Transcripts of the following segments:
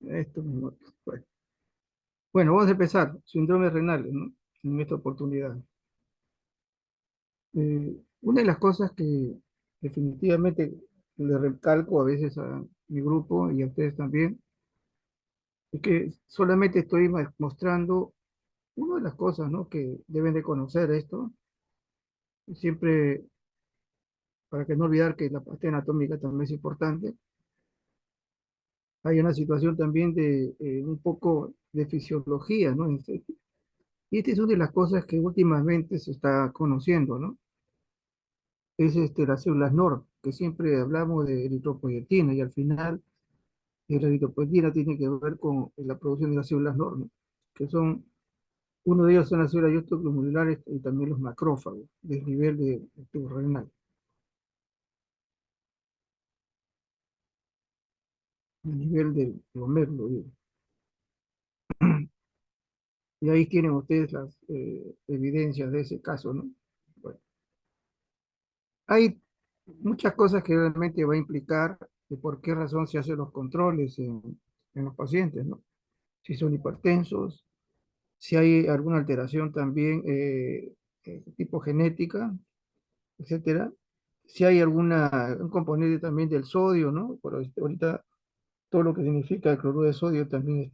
Esto mismo. Bueno, vamos a empezar. Síndrome renal, ¿no? En esta oportunidad. Una de las cosas que definitivamente le recalco a veces a mi grupo y a ustedes también, es que solamente estoy mostrando una de las cosas, ¿no? Que deben de conocer esto, siempre para que no olvidar que la parte anatómica también es importante. Hay una situación también de un poco de fisiología, ¿no? Y esta es una de las cosas que últimamente se está conociendo, ¿no? Es las células NOR, que siempre hablamos de eritropoyetina y al final la eritropoyetina tiene que ver con la producción de las células NOR, ¿no? Que son, uno de ellos son las células glomurulares y también los macrófagos del nivel del tubo renal, del nivel del glomérulo, digo. Y ahí tienen ustedes las evidencias de ese caso, ¿no? Bueno, hay muchas cosas que realmente va a implicar de por qué razón se hacen los controles en los pacientes, ¿no? Si son hipertensos, si hay alguna alteración también tipo genética, etcétera. Si hay un componente también del sodio, ¿no? Por ahorita todo lo que significa el cloruro de sodio también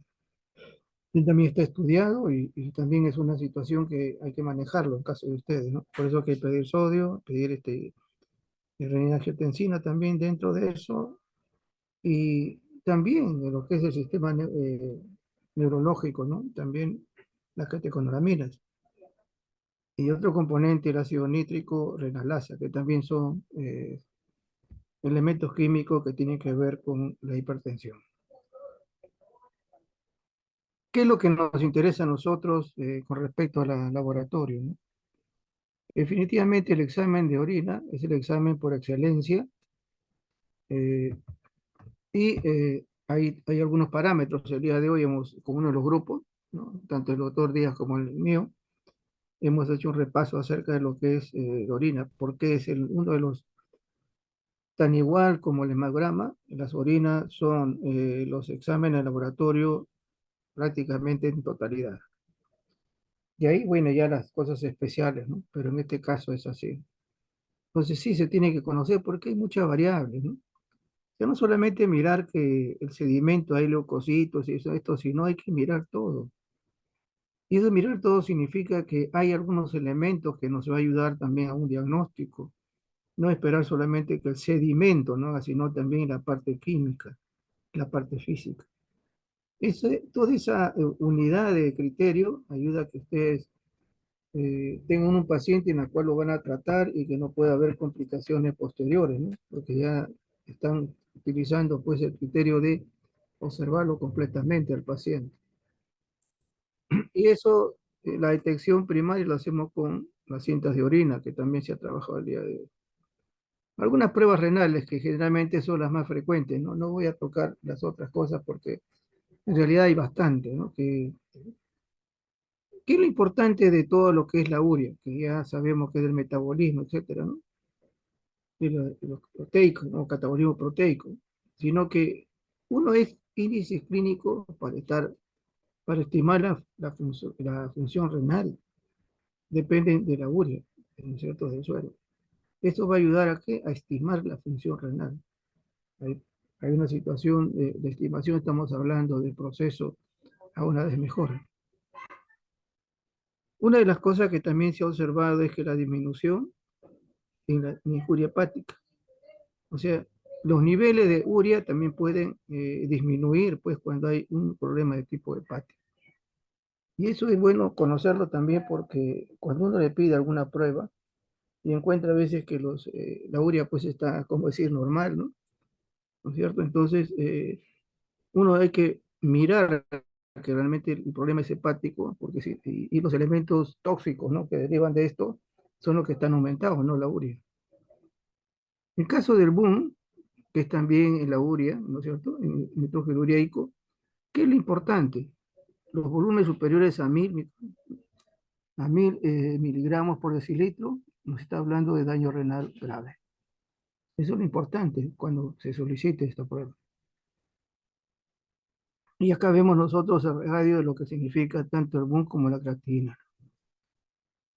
está estudiado y también es una situación que hay que manejarlo en caso de ustedes, ¿no? Por eso hay que pedir sodio, pedir renina-angiotensina también dentro de eso y también de lo que es el sistema neurológico, ¿no? También las catecolaminas. Y otro componente, el ácido nítrico renalasa, que también son elementos químicos que tienen que ver con la hipertensión. ¿Qué es lo que nos interesa a nosotros con respecto al laboratorio, ¿no? Definitivamente el examen de orina es el examen por excelencia eh, hay algunos parámetros. El día de hoy con uno de los grupos, ¿no? Tanto el doctor Díaz como el mío, hemos hecho un repaso acerca de lo que es la orina, porque es uno de los tan igual como el hemograma. Las orinas son los exámenes de laboratorio prácticamente en totalidad. Y ahí, bueno, ya las cosas especiales, ¿no? Pero en este caso es así. Entonces sí se tiene que conocer porque hay muchas variables, ¿no? Ya no solamente mirar que el sedimento, hay leucocitos y eso, esto, sino hay que mirar todo. Y eso mirar todo significa que hay algunos elementos que nos va a ayudar también a un diagnóstico. No esperar solamente que el sedimento, ¿no? Sino también la parte química, la parte física. Toda esa unidad de criterio ayuda a que ustedes tengan un paciente en el cual lo van a tratar y que no pueda haber complicaciones posteriores, ¿no? Porque ya están utilizando pues el criterio de observarlo completamente al paciente. Y eso, la detección primaria lo hacemos con las cintas de orina, que también se ha trabajado el día de hoy. Algunas pruebas renales que generalmente son las más frecuentes, ¿no? No voy a tocar las otras cosas porque en realidad hay bastante, ¿no? ¿Qué es lo importante de todo lo que es la urea? Que ya sabemos que es del metabolismo, etcétera, ¿no? De los proteicos, ¿no? Catabolismo proteico, sino que uno es índice clínico para estimar la función renal, depende de la urea, ¿no es cierto?, del suero. Esto va a ayudar a, ¿qué? A estimar la función renal. Hay, hay una situación de estimación, estamos hablando del proceso a una desmejora. Una de las cosas que también se ha observado es que la disminución en la injuria hepática, o sea, los niveles de urea también pueden disminuir pues cuando hay un problema de tipo hepático. Y eso es bueno conocerlo también porque cuando uno le pide alguna prueba y encuentra a veces que la urea pues está, como decir, normal, ¿no? ¿No es cierto? Entonces, uno hay que mirar que realmente el problema es hepático, porque y los elementos tóxicos, ¿no? Que derivan de esto son los que están aumentados, no la urea. En el caso del boom, que es también en la urea, ¿no es cierto? En el nitrógeno ureico, ¿qué es lo importante? Los volúmenes superiores a 1000 miligramos por decilitro, nos está hablando de daño renal grave. Eso es lo importante cuando se solicite esta prueba. Y acá vemos nosotros el radio de lo que significa tanto el boom como la creatina.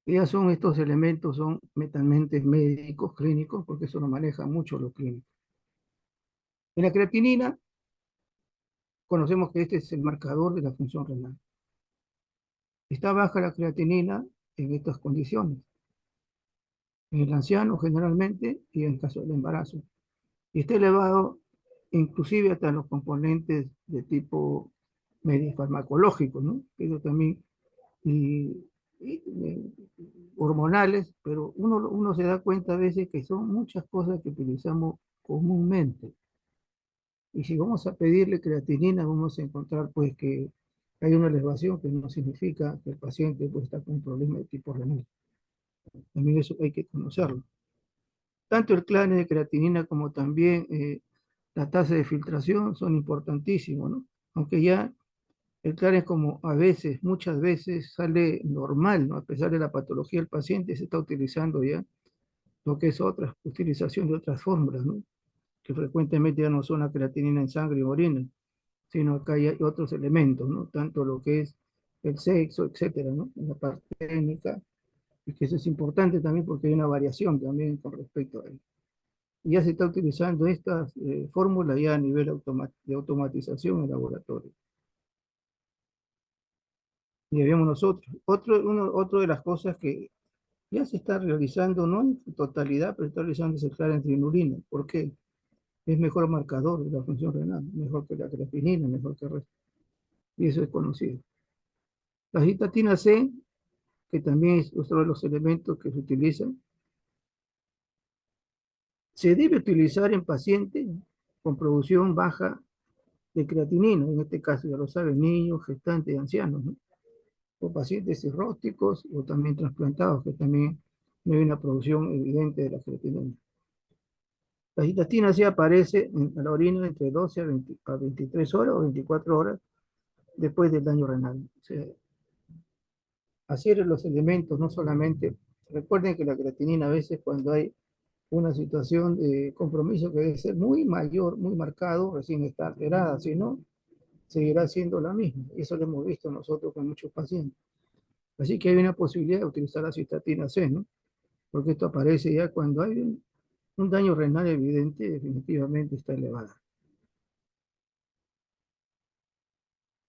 Ya son estos elementos, son metalmente médicos, clínicos, porque eso lo maneja mucho los clínicos. En la creatinina, conocemos que este es el marcador de la función renal. Está baja la creatinina en estas condiciones, en el anciano generalmente y en caso del embarazo. Y está elevado inclusive hasta los componentes de tipo farmacológico, ¿no? Eso también, y, y hormonales, pero uno se da cuenta a veces que son muchas cosas que utilizamos comúnmente. Y si vamos a pedirle creatinina, vamos a encontrar pues que hay una elevación que no significa que el paciente pues, está con un problema de tipo renal. También eso hay que conocerlo. Tanto el clone de creatinina como también la tasa de filtración son importantísimos, ¿no? Aunque ya el clone como a veces, muchas veces sale normal, ¿no? A pesar de la patología del paciente, se está utilizando ya lo que es otra utilización de otras fórmulas, ¿no? Que frecuentemente ya no son la creatinina en sangre o orina, sino que hay otros elementos, ¿no? Tanto lo que es el sexo, etcétera, ¿no? En la parte técnica, y que eso es importante también porque hay una variación también con respecto a él. Y ya se está utilizando estas fórmulas ya a nivel de automatización en laboratorio. Y vemos nosotros. Otro de las cosas que ya se está realizando, no en totalidad, pero está realizando es el claritrinurina. ¿Por qué? Es mejor marcador de la función renal, mejor que la creatinina, mejor que el resto. Y eso es conocido. La cistatina C, que también es otro de los elementos que se utilizan, se debe utilizar en pacientes con producción baja de creatinina, en este caso ya lo saben, niños, gestantes y ancianos, ¿no? O pacientes cirróticos o también trasplantados, que también no hay una producción evidente de la creatinina. La citastina C aparece en la orina entre 12 a 23 horas o 24 horas después del daño renal. O sea, así eran los elementos, no solamente, recuerden que la creatinina a veces cuando hay una situación de compromiso que debe ser muy mayor, muy marcado, recién está alterada, si no, seguirá siendo la misma. Y eso lo hemos visto nosotros con muchos pacientes. Así que hay una posibilidad de utilizar la cistatina C, ¿no? Porque esto aparece ya cuando hay un daño renal evidente, definitivamente está elevada.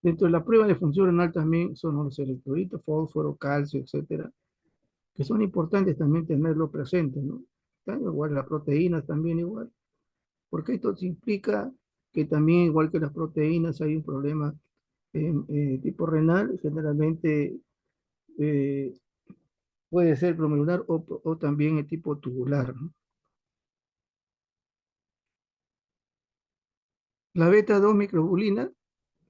Dentro de la prueba de función renal también son los electrolitos, fósforo, calcio, etcétera, que son importantes también tenerlo presente, ¿no? Igual las proteínas también igual, porque esto implica que también, igual que las proteínas, hay un problema en tipo renal, generalmente eh, puede ser glomerular o también el tipo tubular, ¿no? La beta 2 microglobulina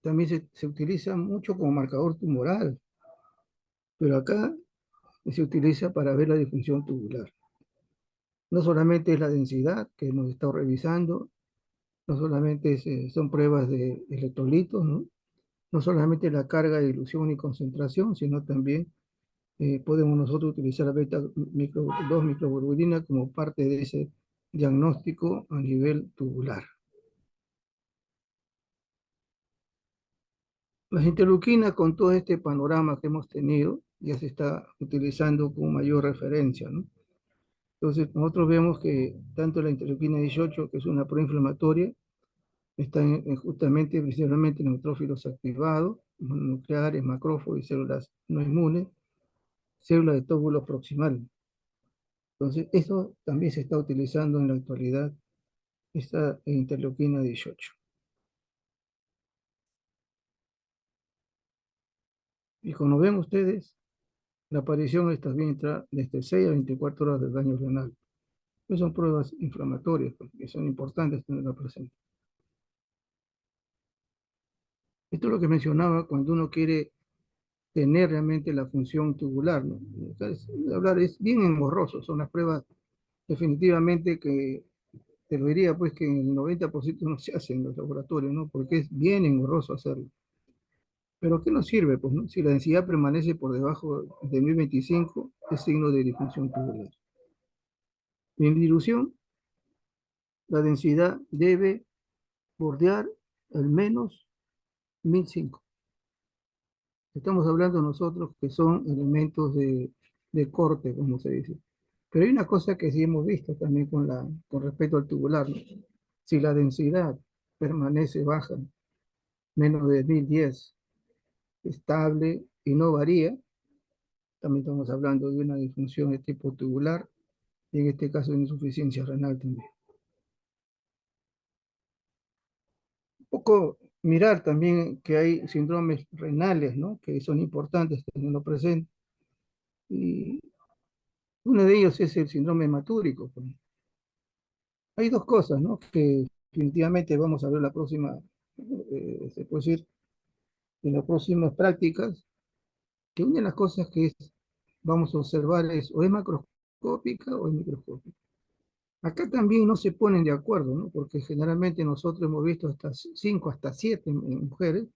también se utiliza mucho como marcador tumoral, pero acá se utiliza para ver la disfunción tubular. No solamente es la densidad que hemos estado revisando, no solamente son pruebas de electrolitos, ¿no? No solamente la carga, dilución y concentración, sino también podemos nosotros utilizar la beta 2 microglobulina como parte de ese diagnóstico a nivel tubular. Las interleuquinas, con todo este panorama que hemos tenido, ya se está utilizando con mayor referencia, ¿no? Entonces, nosotros vemos que tanto la interleuquina 18, que es una proinflamatoria, está justamente, principalmente en neutrófilos activados, nucleares, macrófagos y células no inmunes, células de tóbulos proximales. Entonces, eso también se está utilizando en la actualidad, esta interleuquina 18. Y como ven ustedes, la aparición está bien desde 6 a 24 horas del daño renal. Pues son pruebas inflamatorias, pues, que son importantes tenerla presente. Esto es lo que mencionaba cuando uno quiere tener realmente la función tubular, ¿no? Hablar es bien engorroso, son las pruebas definitivamente que te lo diría pues que en el 90% no se hacen en los laboratorios, ¿no? Porque es bien engorroso hacerlo. Pero ¿qué nos sirve? Pues, ¿no? Si la densidad permanece por debajo de 1025, es signo de disfunción tubular. En dilución, la densidad debe bordear al menos 1005. Estamos hablando nosotros que son elementos de corte, como se dice. Pero hay una cosa que sí hemos visto también con respecto al tubular, ¿no? Si la densidad permanece baja, menos de 1010, estable y no varía, también estamos hablando de una disfunción de tipo tubular y en este caso de insuficiencia renal también. Un poco mirar también que hay síndromes renales, ¿no? Que son importantes tenerlo presente. Y uno de ellos es el síndrome hematúrico, pues. Hay dos cosas, ¿no? Que definitivamente vamos a ver la próxima, se puede decir, en las próximas prácticas, que una de las cosas vamos a observar es o es macroscópica o es microscópica. Acá también no se ponen de acuerdo, ¿no? Porque generalmente nosotros hemos visto hasta 5, hasta 7 en mujeres,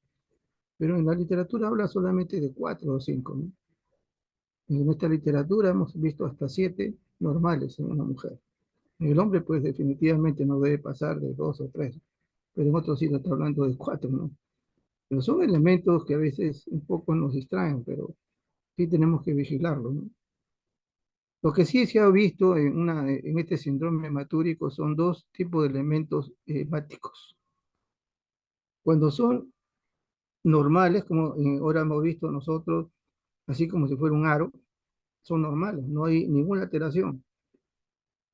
pero en la literatura habla solamente de 4 o 5, ¿no? En nuestra literatura hemos visto hasta 7 normales en una mujer. En el hombre, pues definitivamente no debe pasar de 2 o 3, pero en otros sí se está hablando de 4, ¿no? Pero son elementos que a veces un poco nos distraen, pero sí tenemos que vigilarlo, ¿no? Lo que sí se ha visto en este síndrome hematúrico son dos tipos de elementos hemáticos. Cuando son normales, como ahora hemos visto nosotros, así como si fuera un aro, son normales, no hay ninguna alteración.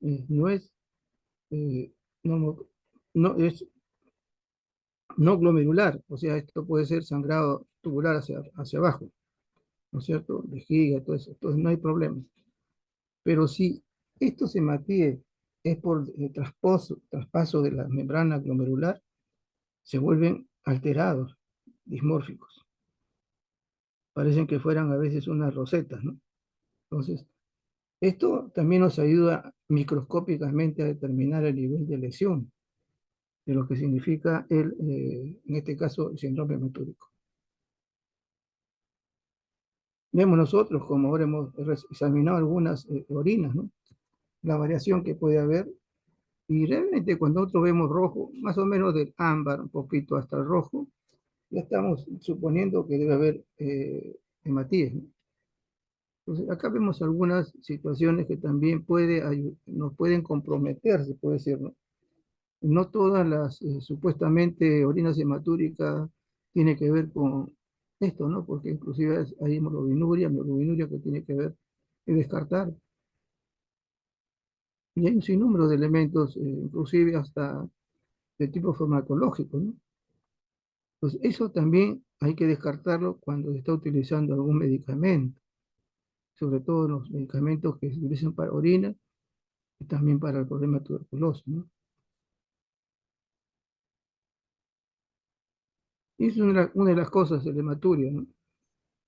No es, eh, no, no, es no glomerular, o sea, esto puede ser sangrado tubular hacia abajo, ¿no es cierto? Vejiga, todo eso, entonces no hay problema. Pero si estos hematíes es por traspaso de la membrana glomerular, se vuelven alterados, dismórficos. Parecen que fueran a veces unas rosetas, ¿no? Entonces, esto también nos ayuda microscópicamente a determinar el nivel de lesión de lo que significa en este caso, el síndrome hematúrico. Vemos nosotros, como ahora hemos examinado algunas orinas, ¿no? La variación que puede haber. Y realmente cuando nosotros vemos rojo, más o menos del ámbar, un poquito hasta el rojo, ya estamos suponiendo que debe haber hematíes, ¿no? Entonces, acá vemos algunas situaciones que también nos pueden comprometer, se puede decir, ¿no? No todas las supuestamente orinas hematúricas tienen que ver con esto, ¿no? Porque inclusive hay hemoglobinuria que tiene que ver y descartar. Y hay un sinnúmero de elementos, inclusive hasta de tipo farmacológico, ¿no? Entonces, eso también hay que descartarlo cuando se está utilizando algún medicamento, sobre todo los medicamentos que se utilizan para orina y también para el problema de tuberculosis, ¿no? Y eso es una de las cosas del hematuria, ¿no?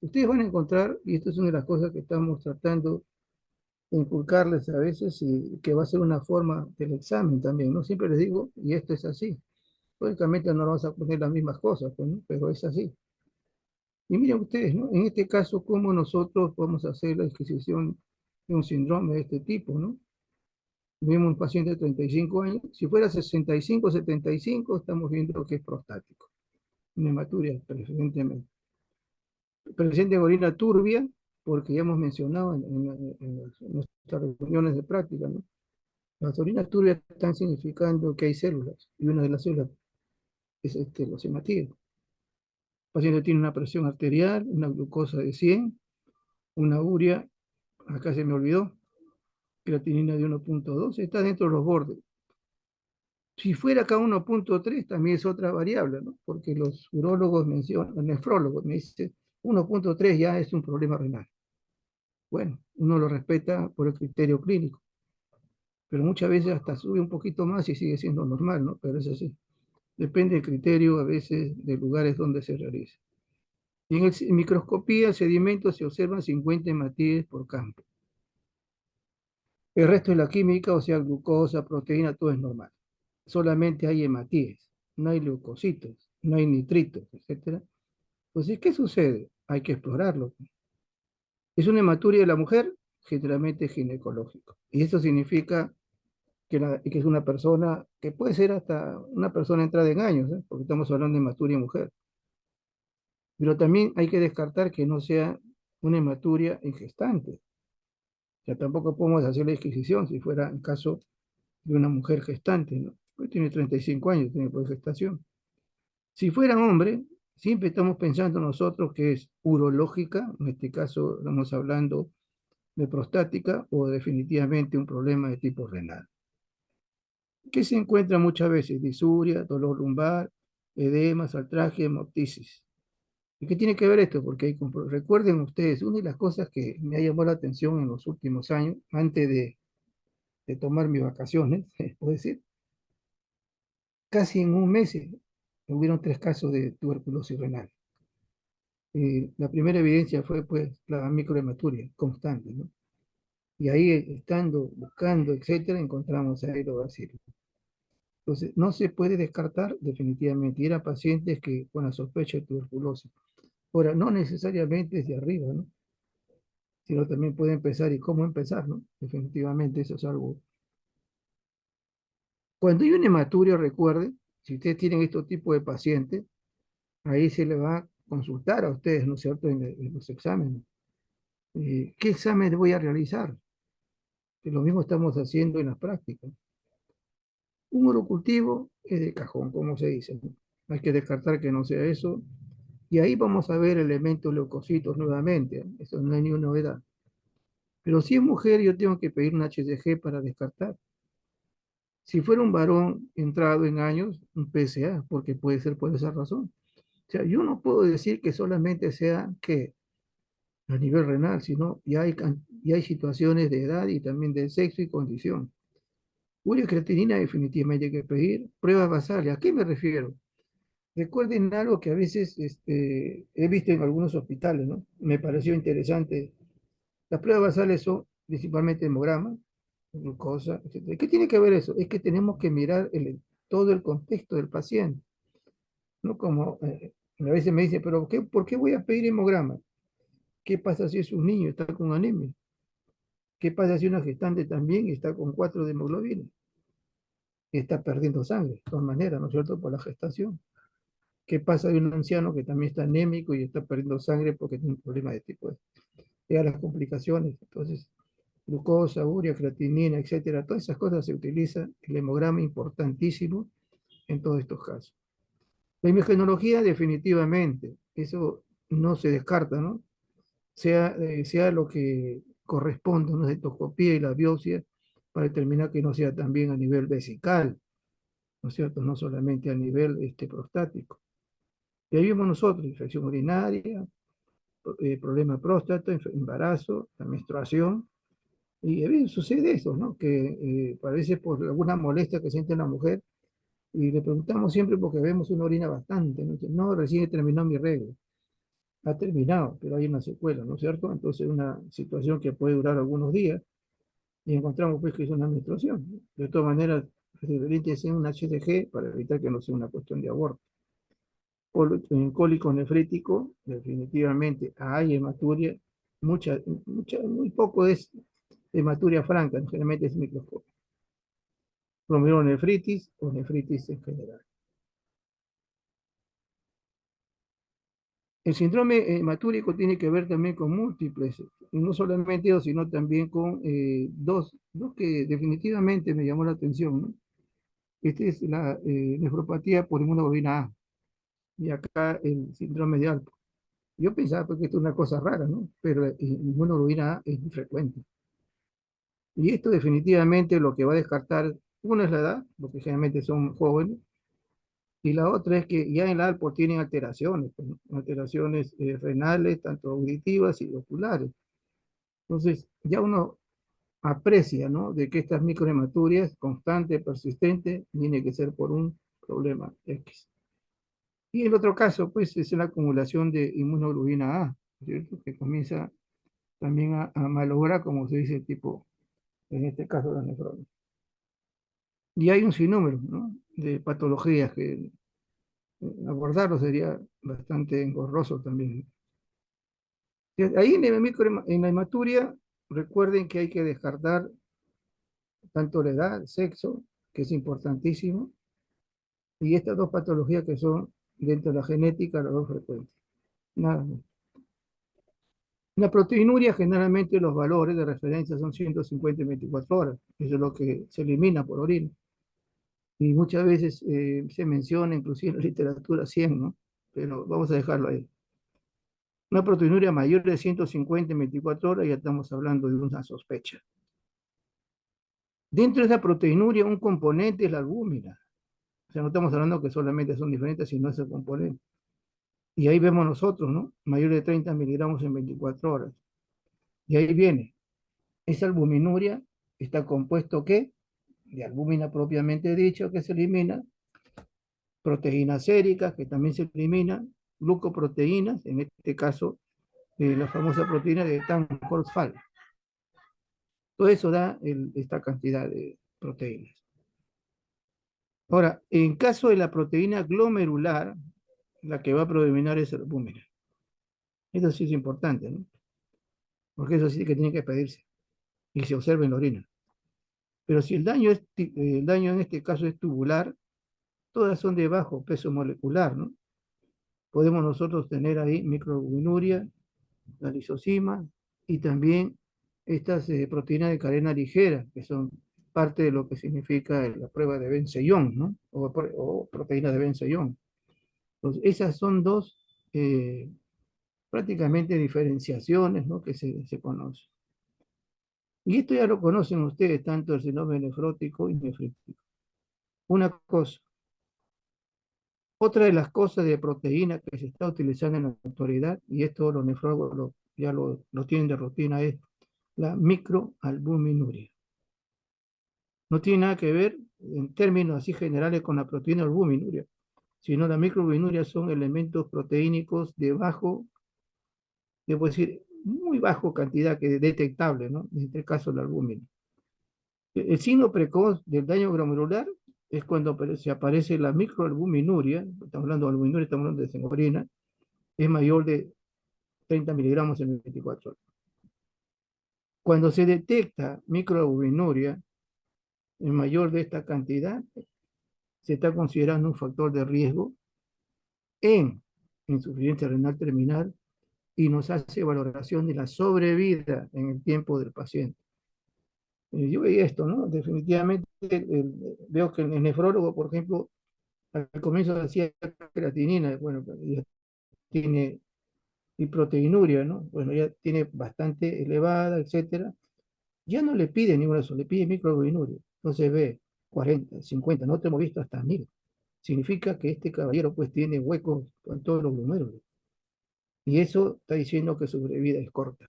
Ustedes van a encontrar, y esto es una de las cosas que estamos tratando de inculcarles a veces y que va a ser una forma del examen también, ¿no? Siempre les digo, y esto es así. Lógicamente no vamos a poner las mismas cosas, pues, ¿no? Pero es así. Y miren ustedes, ¿no? En este caso, cómo nosotros podemos hacer la adquisición de un síndrome de este tipo, ¿no? Vemos un paciente de 35 años, si fuera 65, 75, estamos viendo que es prostático, una hematuria preferentemente. Presente en orina turbia, porque ya hemos mencionado en nuestras reuniones de práctica, ¿no? Las orinas turbias están significando que hay células, y una de las células es los hematíes. El paciente tiene una presión arterial, una glucosa de 100, una urea, acá se me olvidó, creatinina de 1,2, está dentro de los bordes. Si fuera acá 1,3 también es otra variable, ¿no? Porque los urólogos mencionan, el nefrólogo me dice 1,3 ya es un problema renal. Bueno, uno lo respeta por el criterio clínico, pero muchas veces hasta sube un poquito más y sigue siendo normal, ¿no? Pero es así. Depende del criterio a veces de lugares donde se realice. Y en microscopía, sedimentos se observan 50 hematíes por campo. El resto de la química, o sea, glucosa, proteína, todo es normal. Solamente hay hematíes, no hay leucocitos, no hay nitritos, etcétera. Entonces, ¿qué sucede? Hay que explorarlo. Es una hematuria de la mujer, generalmente ginecológico. Y eso significa que es una persona que puede ser hasta una persona entrada en años, ¿eh? Porque estamos hablando de hematuria mujer. Pero también hay que descartar que no sea una hematuria en gestante. O sea, tampoco podemos hacer la disquisición si fuera el caso de una mujer gestante, ¿no? Pues tiene 35 años, tiene por gestación. Si fuera hombre, siempre estamos pensando nosotros que es urológica, en este caso estamos hablando de prostática o definitivamente un problema de tipo renal, que se encuentra muchas veces disuria, dolor lumbar, edema, saltraje, hemoptisis. ¿Y qué tiene que ver esto? Porque recuerden ustedes, una de las cosas que me ha llamado la atención en los últimos años, antes de tomar mis vacaciones, puedo decir, casi en un mes hubieron 3 casos de tuberculosis renal. La primera evidencia fue pues la microhematuria constante, ¿no? Y ahí estando, buscando, etcétera, encontramos aerobacillus. Entonces, no se puede descartar definitivamente. Y eran pacientes que con la sospecha de tuberculosis. Ahora, no necesariamente desde arriba, ¿no? Sino también puede empezar y cómo empezar, ¿no? Definitivamente eso es algo. Cuando hay un hematurio, recuerden, si ustedes tienen estos tipos de pacientes, ahí se le va a consultar a ustedes, ¿no es cierto?, en los exámenes. ¿Qué examen voy a realizar? Que lo mismo estamos haciendo en las prácticas. Un urocultivo es de cajón, como se dice, ¿no? Hay que descartar que no sea eso. Y ahí vamos a ver elementos leucocitos nuevamente, ¿eh? Eso no hay ninguna novedad. Pero si es mujer, yo tengo que pedir un HCG para descartar. Si fuera un varón entrado en años, un PSA, porque puede ser por esa razón. O sea, yo no puedo decir que solamente sea que a nivel renal, sino ya hay situaciones de edad y también de sexo y condición. Urea-creatinina definitivamente hay que pedir. Pruebas basales, ¿a qué me refiero? Recuerden algo que a veces he visto en algunos hospitales, ¿no? Me pareció interesante. Las pruebas basales son principalmente hemograma, glucosa, etcétera. ¿Qué tiene que ver eso? Es que tenemos que mirar todo el contexto del paciente, ¿no? Como a veces me dice, pero ¿por qué voy a pedir hemograma? ¿Qué pasa si es un niño y está con anemia? ¿Qué pasa si una gestante también está con 4 de hemoglobina y está perdiendo sangre? De todas maneras, ¿no es cierto? Por la gestación. ¿Qué pasa de un anciano que también está anémico y está perdiendo sangre porque tiene un problema de tipo de las complicaciones? Entonces, glucosa, urea, creatinina, etcétera, todas esas cosas se utilizan el hemograma importantísimo en todos estos casos. La imagenología, definitivamente, eso no se descarta, ¿no? Sea lo que corresponda, una citoscopía y la biopsia, para determinar que no sea también a nivel vesical, ¿no es cierto? No solamente a nivel prostático. Y ahí vemos nosotros, infección urinaria, problema de próstata, embarazo, la menstruación, y a veces sucede eso, ¿no? Que parece por alguna molestia que siente la mujer, y le preguntamos siempre porque vemos una orina bastante, ¿no? Dice, no, recién terminó mi regla. Ha terminado, pero hay una secuela, ¿no es cierto? Entonces, una situación que puede durar algunos días, y encontramos pues que es una menstruación. De todas maneras, debería ser un HCG para evitar que no sea una cuestión de aborto. En cólico nefrítico, definitivamente hay hematuria, muy poco es hematuria franca, generalmente es microscópica. Glomerulonefritis o nefritis en general. El síndrome hematúrico tiene que ver también con múltiples, y no solamente dos, sino también con dos que definitivamente me llamó la atención, ¿no? Este es la nefropatía por inmunoglobulina A, y acá el síndrome de Alport. Yo pensaba pues, que esto es una cosa rara, ¿no? Pero la inmunoglobulina A es muy frecuente. Y esto definitivamente lo que va a descartar, una es la edad, porque generalmente son jóvenes, y la otra es que ya en la ALPO tienen alteraciones, pues, ¿no? Alteraciones renales, tanto auditivas y oculares. Entonces, ya uno aprecia, ¿no? De que estas microhematurias constantes, persistentes, tiene que ser por un problema X. Y el otro caso, pues, es la acumulación de inmunoglobulina A, ¿cierto? Que comienza también a malograr, como se dice, tipo, en este caso, la nefrosis. Y hay un sinnúmero, ¿no? De patologías que abordarlo sería bastante engorroso también. Ahí en la hematuria, recuerden que hay que descartar tanto la edad, sexo, que es importantísimo, y estas dos patologías que son dentro de la genética las dos frecuentes. nada más. La proteinuria, generalmente los valores de referencia son 150 y 24 horas. Eso es lo que se elimina por orina. Y muchas veces se menciona, inclusive en la literatura, 100, ¿no? Pero vamos a dejarlo ahí. Una proteinuria mayor de 150 en 24 horas, ya estamos hablando de una sospecha. Dentro de esa proteinuria, un componente es la albúmina. O sea, no estamos hablando que solamente son diferentes, sino ese componente. Y ahí vemos nosotros, ¿no? Mayor de 30 miligramos en 24 horas. Y ahí viene. Esa albuminuria está compuesto, ¿qué? De albúmina propiamente dicho, que se elimina, proteínas séricas, que también se eliminan, glucoproteínas, en este caso, la famosa proteína de Tan-Horsfall. Todo eso da esta cantidad de proteínas. Ahora, en caso de la proteína glomerular, la que va a predominar es el albúmina. Eso sí es importante, ¿no? Porque eso sí que tiene que pedirse y se observa en la orina. Pero si el daño en este caso es tubular, todas son de bajo peso molecular, ¿no? Podemos nosotros tener ahí microalbuminuria, la lisosima y también estas proteínas de cadena ligera, que son parte de lo que significa la prueba de Ben-Seiyon, ¿no? O proteínas de Ben-Seiyon. Entonces, esas son dos prácticamente diferenciaciones, ¿no? Que se conocen. Y esto ya lo conocen ustedes, tanto el síndrome nefrótico y nefrítico. Una cosa. Otra de las cosas de proteína que se está utilizando en la actualidad, y esto los nefrólogos ya lo tienen de rutina, es la microalbuminuria. No tiene nada que ver en términos así generales con la proteína albuminuria, sino la microalbuminuria son elementos proteínicos de bajo, debo decir, muy bajo cantidad que es detectable, ¿no? En este caso la albúmina. El signo precoz del daño glomerular es cuando se aparece la microalbuminuria, estamos hablando de albuminuria, estamos hablando de semorina, es mayor de 30 miligramos en 24 horas. Cuando se detecta microalbuminuria en mayor de esta cantidad, se está considerando un factor de riesgo en insuficiencia renal terminal y nos hace valoración de la sobrevida en el tiempo del paciente. Yo veía esto, ¿no? Definitivamente veo que el nefrólogo, por ejemplo, al comienzo decía creatinina, bueno, ya tiene y proteinuria, ¿no? Bueno, ya tiene bastante elevada, etcétera. Ya no le pide ninguna de eso, le pide microalbuminuria. Entonces ve 40, 50, no te hemos visto hasta 1000. Significa que este caballero pues tiene huecos con todos los glomérulos. Y eso está diciendo que su sobrevida es corta.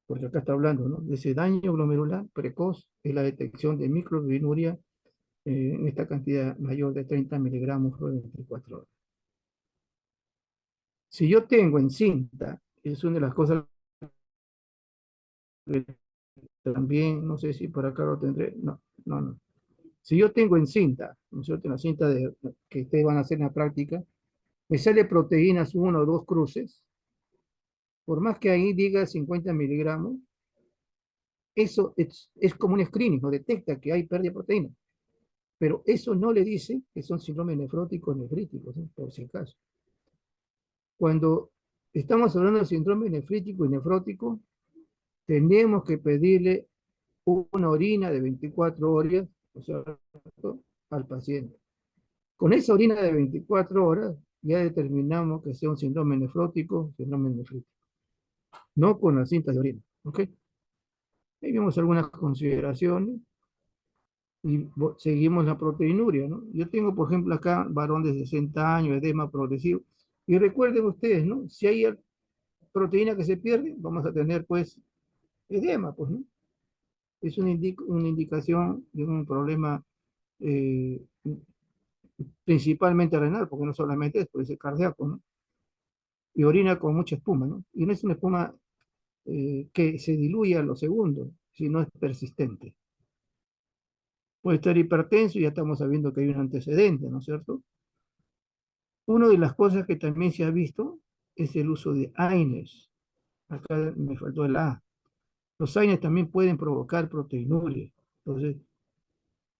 Porque acá está hablando, ¿no? De ese daño glomerular precoz es la detección de microalbuminuria en esta cantidad mayor de 30 miligramos por 24 horas. Si yo tengo en cinta, es una de las cosas que también, no sé si por acá lo tendré, no, no, no. Si yo tengo en cinta, ¿no es cierto? En la cinta que ustedes van a hacer en la práctica, me sale proteínas uno o dos cruces, por más que ahí diga 50 miligramos, eso es como un screening, no detecta que hay pérdida de proteína, pero eso no le dice que son síndromes nefróticos nefríticos, ¿eh? Por si acaso. Cuando estamos hablando de síndrome nefrítico y nefrótico, tenemos que pedirle una orina de 24 horas, o sea, al paciente. Con esa orina de 24 horas ya determinamos que sea un síndrome nefrótico, síndrome nefrítico, no con las cintas de orina. ¿Ok? Ahí vemos algunas consideraciones y seguimos la proteinuria, ¿no? Yo tengo, por ejemplo, acá varón de 60 años, edema progresivo. Y recuerden ustedes, ¿no? Si hay proteína que se pierde, vamos a tener, pues, edema, pues, ¿no? Es una indicación de un problema eh, principalmente renal, porque no solamente es, puede ser cardíaco, ¿no? Y orina con mucha espuma, ¿no? Y no es una espuma que se diluye a los segundos, sino es persistente. Puede estar hipertenso y ya estamos sabiendo que hay un antecedente, ¿no es cierto? Una de las cosas que también se ha visto es el uso de AINES. Acá me faltó el A. Los AINES también pueden provocar proteinuria. Entonces,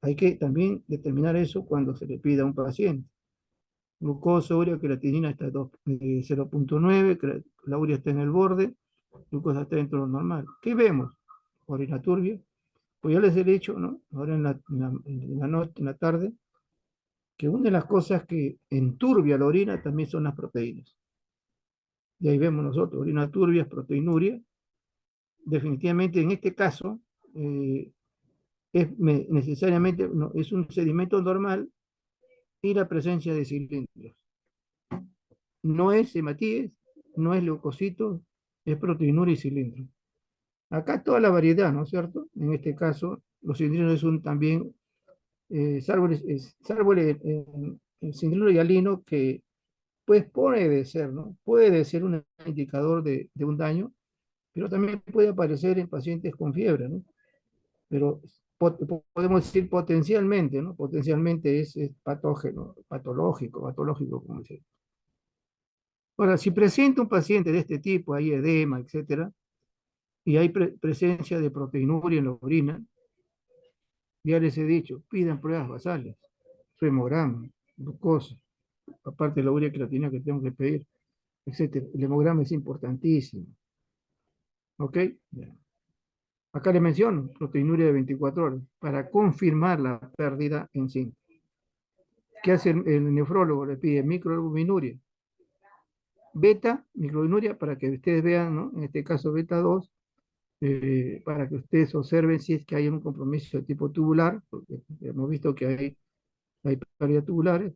hay que también determinar eso cuando se le pida a un paciente. Glucosa, urea, creatinina está 0,9, la urea está en el borde, glucosa está dentro de lo normal. ¿Qué vemos? Orina turbia. Pues ya les he dicho, ¿no? Ahora en la noche, en la tarde, que una de las cosas que enturbia la orina también son las proteínas. Y ahí vemos nosotros, orina turbia, proteinuria. Definitivamente en este caso necesariamente no, es un sedimento normal y la presencia de cilindros. No es hematíes, no es leucocitos, es proteinuria y cilindro. Acá toda la variedad, ¿no es cierto? En este caso, los cilindros son también salvo el cilindro hialino que pues puede ser, ¿no? Puede ser un indicador de un daño, pero también puede aparecer en pacientes con fiebre, ¿no? Pero podemos decir potencialmente, ¿no? Potencialmente es patógeno, patológico, como se dice. Ahora, si presenta un paciente de este tipo, hay edema, etcétera, y hay presencia de proteinuria en la orina, ya les he dicho, pidan pruebas basales, hemograma, glucosa, aparte de la urea creatina que tengo que pedir, etcétera. El hemograma es importantísimo, ¿ok? Bien. Acá le menciono proteinuria de 24 horas para confirmar la pérdida en sí. ¿Qué hace el nefrólogo? Le pide microalbuminuria, beta, microalbuminuria, para que ustedes vean, ¿no? En este caso beta 2, para que ustedes observen si es que hay un compromiso de tipo tubular, porque hemos visto que hay pérdidas tubulares.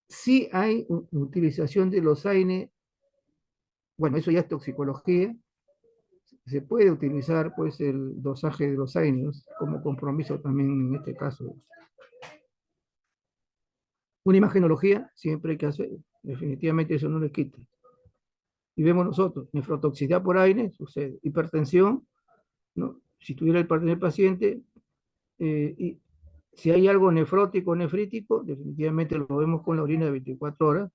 Si hay utilización de los AINE, bueno, eso ya es toxicología, se puede utilizar pues el dosaje de los AINES como compromiso también en este caso. Una imagenología siempre hay que hacer, definitivamente eso no le quita. Y vemos nosotros, nefrotoxicidad por AINE, sucede, hipertensión, ¿no? Si tuviera el paciente, y si hay algo nefrótico o nefrítico, definitivamente lo vemos con la orina de 24 horas.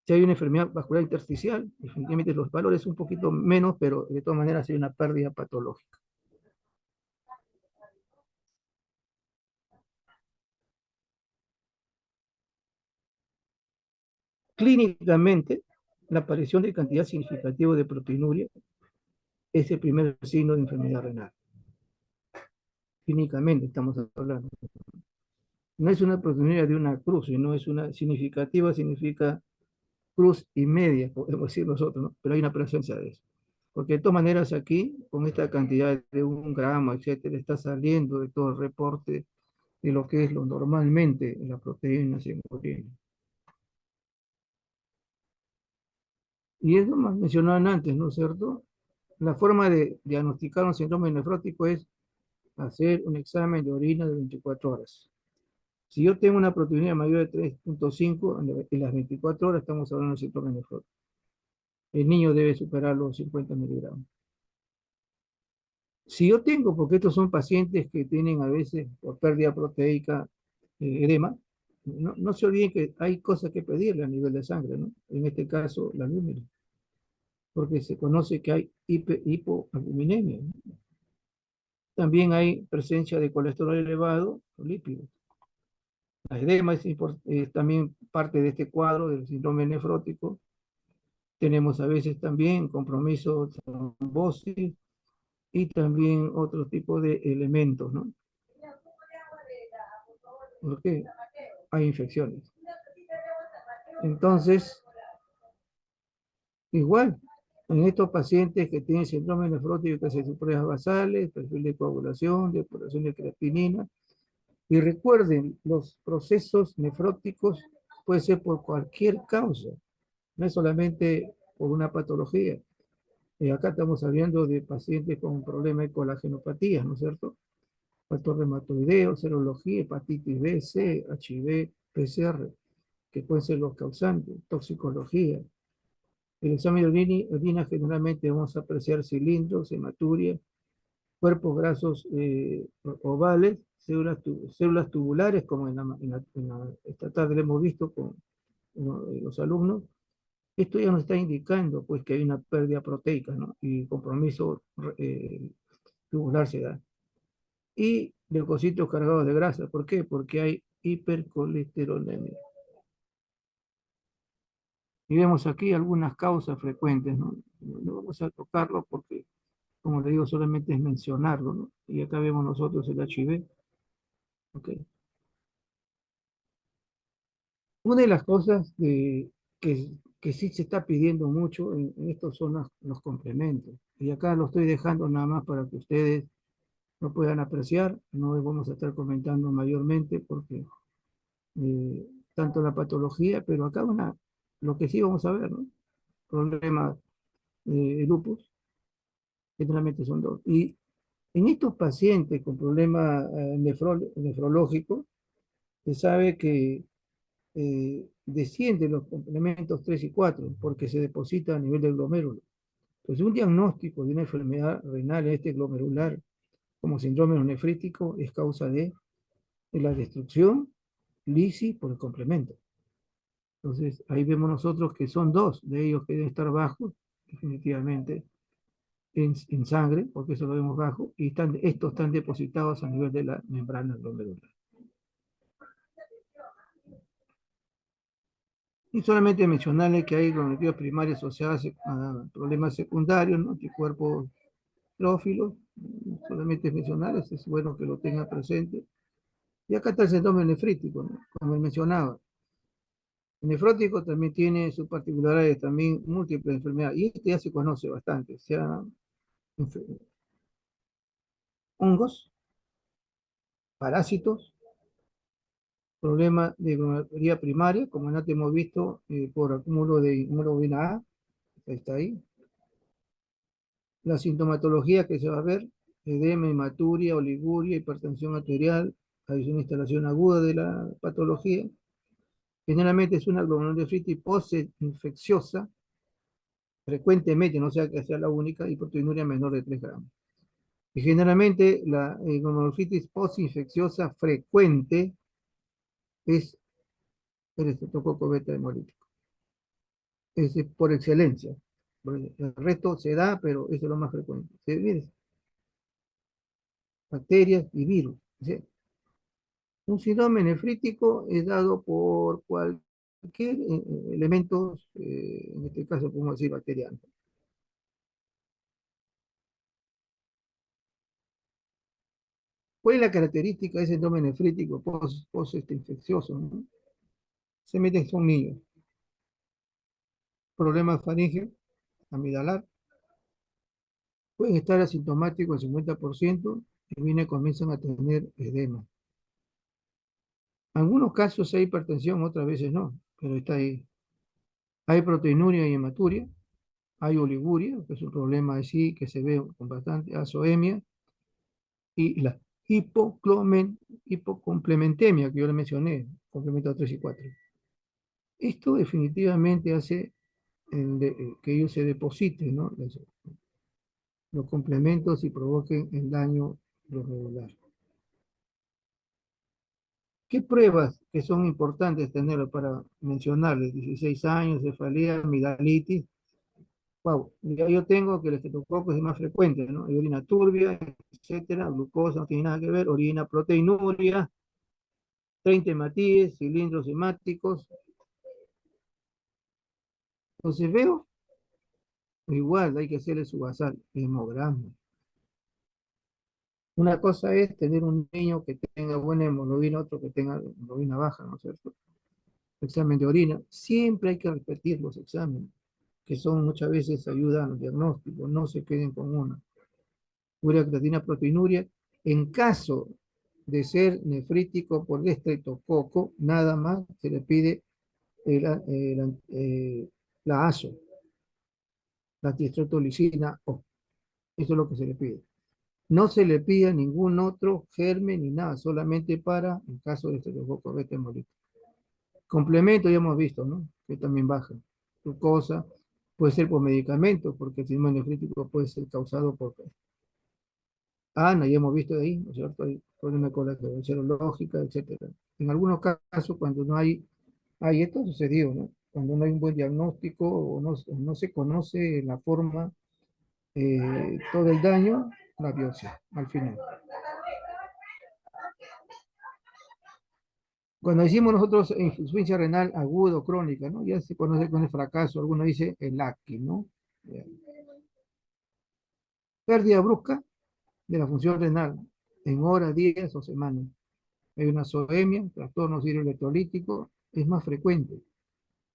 Si hay una enfermedad vascular intersticial, definitivamente los valores un poquito menos, pero de todas maneras hay una pérdida patológica. Clínicamente, la aparición de cantidad significativa de proteinuria es el primer signo de enfermedad renal. Clínicamente estamos hablando. No es una proteinuria de una cruz, sino es una significativa, significa cruz y media, podemos decir nosotros, ¿no? Pero hay una presencia de eso. Porque de todas maneras aquí, con esta cantidad de 1 gramo, etcétera, está saliendo de todo el reporte de lo que es lo normalmente en las proteínas en orina. Y eso más mencionaban antes, ¿no es cierto? La forma de diagnosticar un síndrome nefrótico es hacer un examen de orina de 24 horas. Si yo tengo una proteína mayor de 3,5 en las 24 horas, estamos hablando de síndrome nefrótico. El niño debe superar los 50 miligramos. Si yo tengo, porque estos son pacientes que tienen a veces por pérdida proteica edema, no se olviden que hay cosas que pedirle a nivel de sangre, ¿no? En este caso, la albúmina, porque se conoce que hay hipoalbuminemia, ¿no? También hay presencia de colesterol elevado o lípidos. La edema es también parte de este cuadro del síndrome nefrótico. Tenemos a veces también compromiso de trombosis y también otro tipo de elementos, ¿no? Porque hay infecciones. Entonces, igual, en estos pacientes que tienen síndrome nefrótico, que se hacen pruebas basales, perfil de coagulación, depuración de creatinina, y recuerden, los procesos nefróticos pueden ser por cualquier causa, no es solamente por una patología. Acá estamos hablando de pacientes con problemas de colagenopatía, ¿no es cierto? Factor reumatoideo, serología, hepatitis B, C, HIV, PCR, que pueden ser los causantes, toxicología. El examen de orina generalmente vamos a apreciar cilindros, hematuria, cuerpos grasos ovales, células tubulares, como esta tarde lo hemos visto con los alumnos. Esto ya nos está indicando pues, que hay una pérdida proteica, ¿no? Y compromiso tubular se da. Y leucocitos cargados de grasa. ¿Por qué? Porque hay hipercolesterolemia. Y vemos aquí algunas causas frecuentes, ¿no? No vamos a tocarlo porque, como le digo, solamente es mencionarlo, ¿no? Y acá vemos nosotros el HIV. ¿Ok? Una de las cosas que sí se está pidiendo mucho en estos son los complementos. Y acá lo estoy dejando nada más para que ustedes lo puedan apreciar. No vamos a estar comentando mayormente porque tanto la patología, pero acá lo que sí vamos a ver, ¿no? Problemas de lupus, generalmente son dos. Y en estos pacientes con problemas nefrológicos, se sabe que descienden los complementos 3 y 4 porque se deposita a nivel del glomérulo. Entonces, un diagnóstico de una enfermedad renal este glomerular como síndrome nefrítico es causa de la destrucción lisis por el complemento. Entonces, ahí vemos nosotros que son dos de ellos que deben estar bajos, definitivamente, en sangre, porque eso lo vemos bajo, y estos están depositados a nivel de la membrana glomerular. Y solamente mencionarle que hay glomerulitis primarias asociadas a problemas secundarios, ¿no? Anticuerpos trófilos, solamente mencionarles, es bueno que lo tengan presente. Y acá está el síndrome nefrítico, ¿no? Como mencionaba. El nefrótico también tiene sus particularidades, también múltiples enfermedades, y este ya se conoce bastante, sea hongos, parásitos, problemas de glomerulopatías primaria, como antes hemos visto por acúmulo de hemoglobina A, está ahí. La sintomatología que se va a ver, edema, hematuria, oliguria, hipertensión arterial, hay una instalación aguda de la patología. Generalmente es una glomerulonefritis postinfecciosa, frecuentemente, no sea que sea la única, y proteinuria menor de 3 gramos. Y generalmente la glomerulonefritis postinfecciosa frecuente es el estreptococo beta hemolítico. Es por excelencia. El resto se da, pero eso es lo más frecuente. Se divide bacterias y virus. ¿Sí? Un síndrome nefrítico es dado por cualquier elemento, en este caso podemos decir bacteriano. ¿Cuál es la característica de ese síndrome nefrítico post-infeccioso? ¿No? Se meten son niños. Problemas faríngeo, amidalar, pueden estar asintomáticos el 50% y viene, comienzan a tener edema. En algunos casos hay hipertensión, otras veces no, pero está ahí. Hay proteinuria y hematuria, hay oliguria, que es un problema así que se ve con bastante azoemia, y la hipocomplementemia que yo le mencioné, complemento 3 y 4. Esto definitivamente hace que ellos se depositen, ¿no? Los complementos y provoquen el daño glomerular. ¿Qué pruebas que son importantes tener para mencionarles? 16 años, cefalea, amigdalitis. Wow, ya yo tengo que el estreptococo es más frecuente, ¿no? Hay orina turbia, etcétera, glucosa, no tiene nada que ver, orina, proteinuria, 30 hematíes, cilindros hemáticos. Entonces veo, igual hay que hacerle su basal, hemograma. Una cosa es tener un niño que tenga buena hemoglobina, otro que tenga hemoglobina baja, ¿no es cierto? Examen de orina, siempre hay que repetir los exámenes, que son muchas veces ayudan al diagnóstico, no se queden con una. Urea, creatina, proteinuria. En caso de ser nefrítico por estreptococo, nada más se le pide la ASO, la antiestreptolicina O. Eso es lo que se le pide. No se le pide ningún otro germen ni nada, solamente para el caso de estreptococo beta hemolítico. Complemento ya hemos visto, ¿no? Que también baja. Glucosa, puede ser por medicamentos, porque el síndrome nefrítico puede ser causado por ANA, ya hemos visto ahí, ¿no es cierto? Hay problemas con la serológica, etcétera. En algunos casos, cuando no hay esto sucedió, ¿no? Cuando no hay un buen diagnóstico o no se conoce la forma, todo el daño, la biopsia, al final. Cuando decimos nosotros insuficiencia renal aguda o crónica, ¿no? Ya se conoce con el fracaso, algunos dicen el ACI, ¿no? Eh, Pérdida brusca de la función renal en horas, días o semanas. Hay una azoemia, trastorno electrolítico, es más frecuente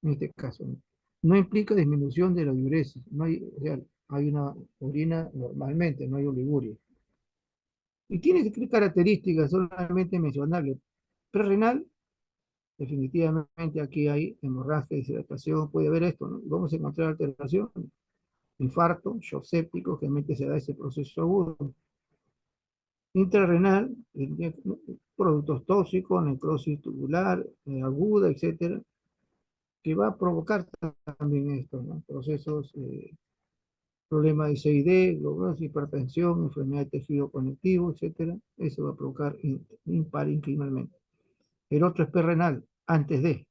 en este caso. No, no implica disminución de la diuresis, no hay, o sea, hay una orina normalmente, no hay oliguria. Y tiene características solamente mencionables. Prerrenal, definitivamente aquí hay hemorragia, deshidratación, puede haber esto, ¿no? Vamos a encontrar alteración, infarto, shock séptico, que realmente se da ese proceso agudo. Intrarrenal, productos tóxicos, necrosis tubular, aguda, etcétera, que va a provocar también esto, ¿no? Procesos, problemas de CID, logros, hipertensión, enfermedad de tejido conectivo, etcétera. Eso va a provocar inquinalmente. El otro es perrenal, antes de.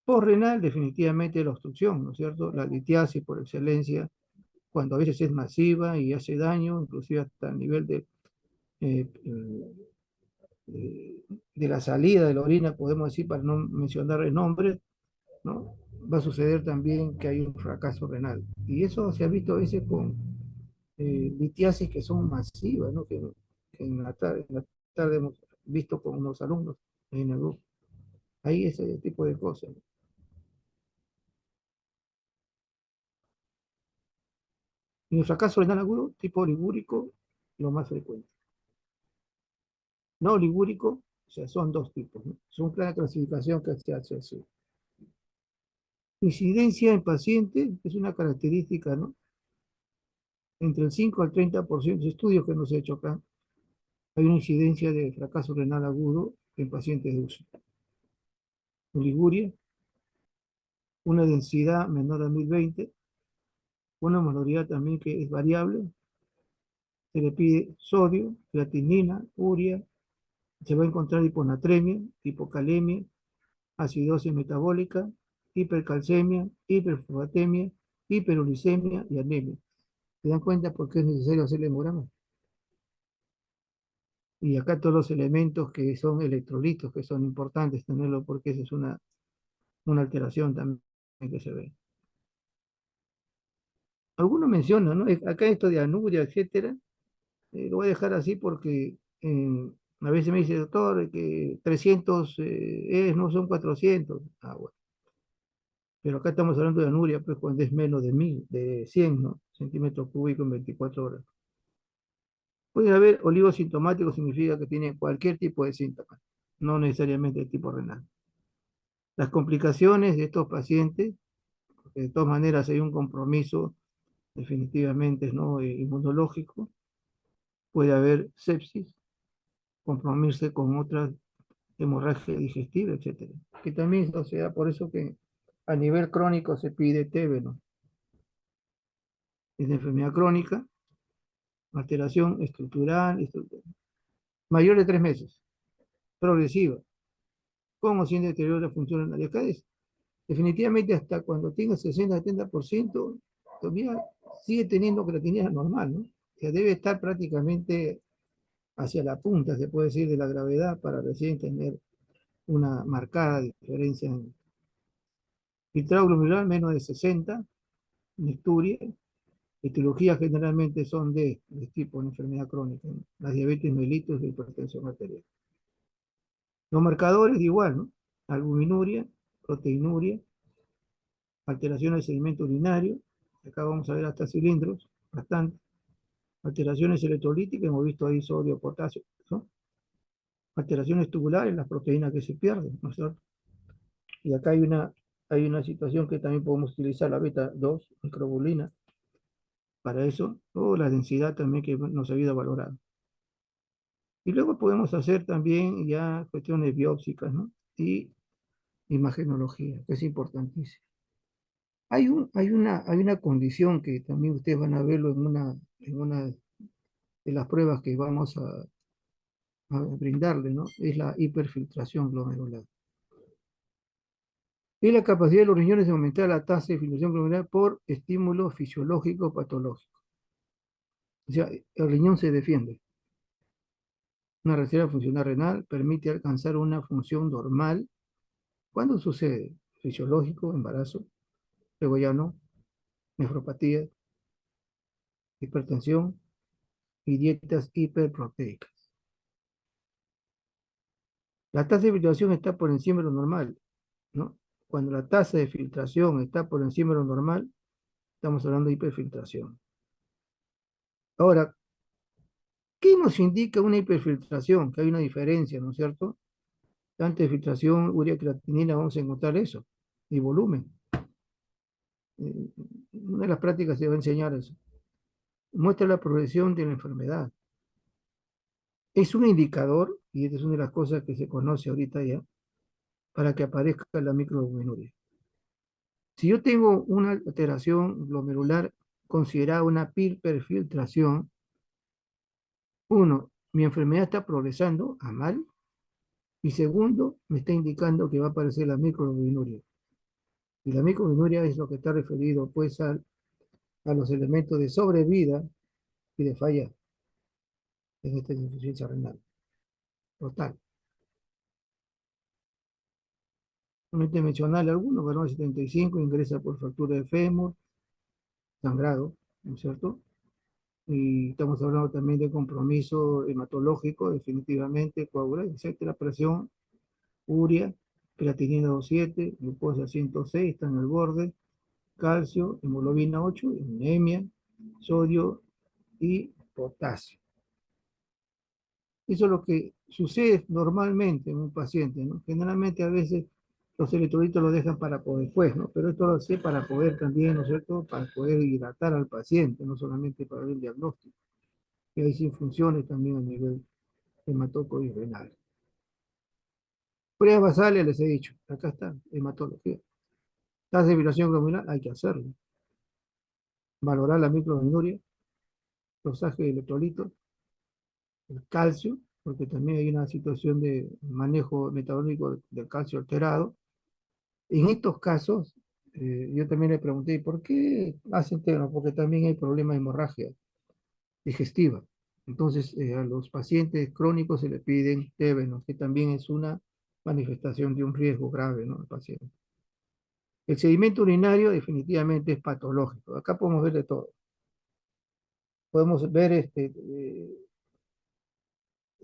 Postrenal, definitivamente la obstrucción, ¿no es cierto? La litiasis por excelencia, cuando a veces es masiva y hace daño, inclusive hasta el nivel eh, de la salida de la orina, podemos decir, para no mencionar el nombre, ¿no? Va a suceder también que hay un fracaso renal. Y eso se ha visto a veces con litiasis que son masivas, ¿no? Que en la tarde hemos visto con unos alumnos en el grupo. Hay ese tipo de cosas. En el fracaso renal agudo, tipo ligúrico, lo más frecuente. No ligúrico, o sea, son dos tipos, ¿no? Son una clasificación que se hace así. Incidencia en pacientes es una característica, ¿no? Entre el 5 al 30% de estudios que hemos hecho acá, hay una incidencia de fracaso renal agudo en pacientes de uso. Liguria, una densidad menor a 1020, una osmolaridad también que es variable, se le pide sodio, creatinina, urea, se va a encontrar hiponatremia, hipocalemia, acidosis metabólica, hipercalcemia, hiperfosfatemia, hiperuricemia y anemia. ¿Se dan cuenta por qué es necesario hacer el hemograma? Y acá todos los elementos que son electrolitos, que son importantes tenerlo porque esa es una alteración también que se ve. Algunos mencionan, ¿no? Acá esto de anuria, etcétera, lo voy a dejar así porque a veces me dice, doctor, que 300 no son 400. Ah, bueno. Pero acá estamos hablando de anuria, pues cuando es menos de 1000, de 100, ¿no? Centímetros cúbicos en 24 horas. Puede haber oligosintomático, significa que tiene cualquier tipo de síntomas, no necesariamente de tipo renal. Las complicaciones de estos pacientes, de todas maneras hay un compromiso definitivamente, ¿no? Inmunológico, puede haber sepsis, compromiso con otras hemorragia digestiva, etcétera. Que también, o sea, por eso que a nivel crónico se pide TB, es de enfermedad crónica, alteración estructural, mayor de 3 meses, progresiva, con o sin deterioro de la función renal. Y acá es, definitivamente hasta cuando tenga 60-70%, todavía sigue teniendo creatinina normal, ¿no? O sea, debe estar prácticamente hacia la punta, se puede decir, de la gravedad para recién tener una marcada diferencia en filtrado glomerular menos de 60, mixturia. Etiologías generalmente son de tipo de enfermedad crónica, ¿no? Las diabetes mellitus y hipertensión arterial. Los marcadores igual, ¿no? Albuminuria, proteinuria, alteraciones del sedimento urinario, acá vamos a ver hasta cilindros, bastante. Alteraciones electrolíticas, hemos visto ahí sodio, potasio, ¿no? Alteraciones tubulares, las proteínas que se pierden, ¿no es cierto? Y acá hay una situación que también podemos utilizar, la beta 2 microbulina, para eso, o la densidad también que nos ayuda a valorar. Y luego podemos hacer también ya cuestiones biópsicas, ¿no? Y imagenología, que es importantísimo. Hay una condición que también ustedes van a verlo en una de las pruebas que vamos a brindarle, ¿no? Es la hiperfiltración glomerular. Es la capacidad de los riñones de aumentar la tasa de filtración glomerular por estímulo fisiológico patológico. O sea, el riñón se defiende. Una reserva funcional renal permite alcanzar una función normal. ¿Cuándo sucede? Fisiológico, embarazo, luego ya no, nefropatía, hipertensión y dietas hiperproteicas. La tasa de filtración está por encima de lo normal, ¿no? Cuando la tasa de filtración está por encima de lo normal, estamos hablando de hiperfiltración. Ahora, ¿qué nos indica una hiperfiltración? Que hay una diferencia, ¿no es cierto? Antes de filtración, urea creatinina, vamos a encontrar eso, y volumen. Una de las prácticas se va a enseñar eso. Muestra la progresión de la enfermedad. Es un indicador, y esta es una de las cosas que se conoce ahorita ya, para que aparezca la microalbuminuria. Si yo tengo una alteración glomerular considerada una hiperfiltración, uno, mi enfermedad está progresando a mal, y segundo, me está indicando que va a aparecer la microalbuminuria. Y la microalbuminuria es lo que está referido pues a los elementos de sobrevida y de falla en esta insuficiencia renal total. Solamente mencionarle algunos, varón 75 ingresa por fractura de fémur, sangrado, ¿no es cierto? Y estamos hablando también de compromiso hematológico, definitivamente, coagulación, etcétera, presión, urea, creatinina 2,7, glucosa 106, está en el borde, calcio, hemoglobina 8, anemia, sodio y potasio. Eso es lo que sucede normalmente en un paciente, ¿no? Generalmente a veces los electrolitos lo dejan para poder después, ¿no? Pero esto lo hace para poder también, ¿no es cierto?, para poder hidratar al paciente, no solamente para ver el diagnóstico. Y hay sin funciones también a nivel hematólogo y renal. Pruebas basales, les he dicho, acá está, hematología. Tasa de vibración glomerular, hay que hacerlo. Valorar la microalbuminuria, dosaje de electrolitos, el calcio, porque también hay una situación de manejo metabólico del calcio alterado. En estos casos, yo también le pregunté, ¿por qué hacen TENO? Porque también hay problemas de hemorragia digestiva. Entonces, a los pacientes crónicos se le piden tébenos, que también es una manifestación de un riesgo grave, ¿no?, al paciente. El sedimento urinario definitivamente es patológico. Acá podemos ver de todo. Podemos ver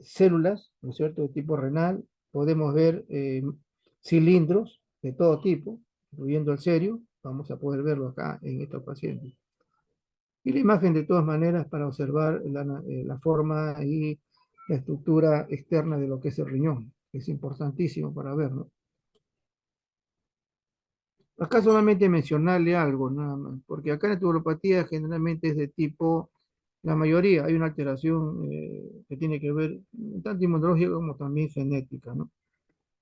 células, ¿no es cierto?, de tipo renal. Podemos ver cilindros de todo tipo, incluyendo el serio. Vamos a poder verlo acá en estos pacientes. Y la imagen, de todas maneras, para observar la forma y la estructura externa de lo que es el riñón. Es importantísimo para ver, ¿no? Acá solamente mencionarle algo, nada más, porque acá la tuberopatía generalmente es de tipo, la mayoría, hay una alteración que tiene que ver tanto inmunológica como también genética, ¿no?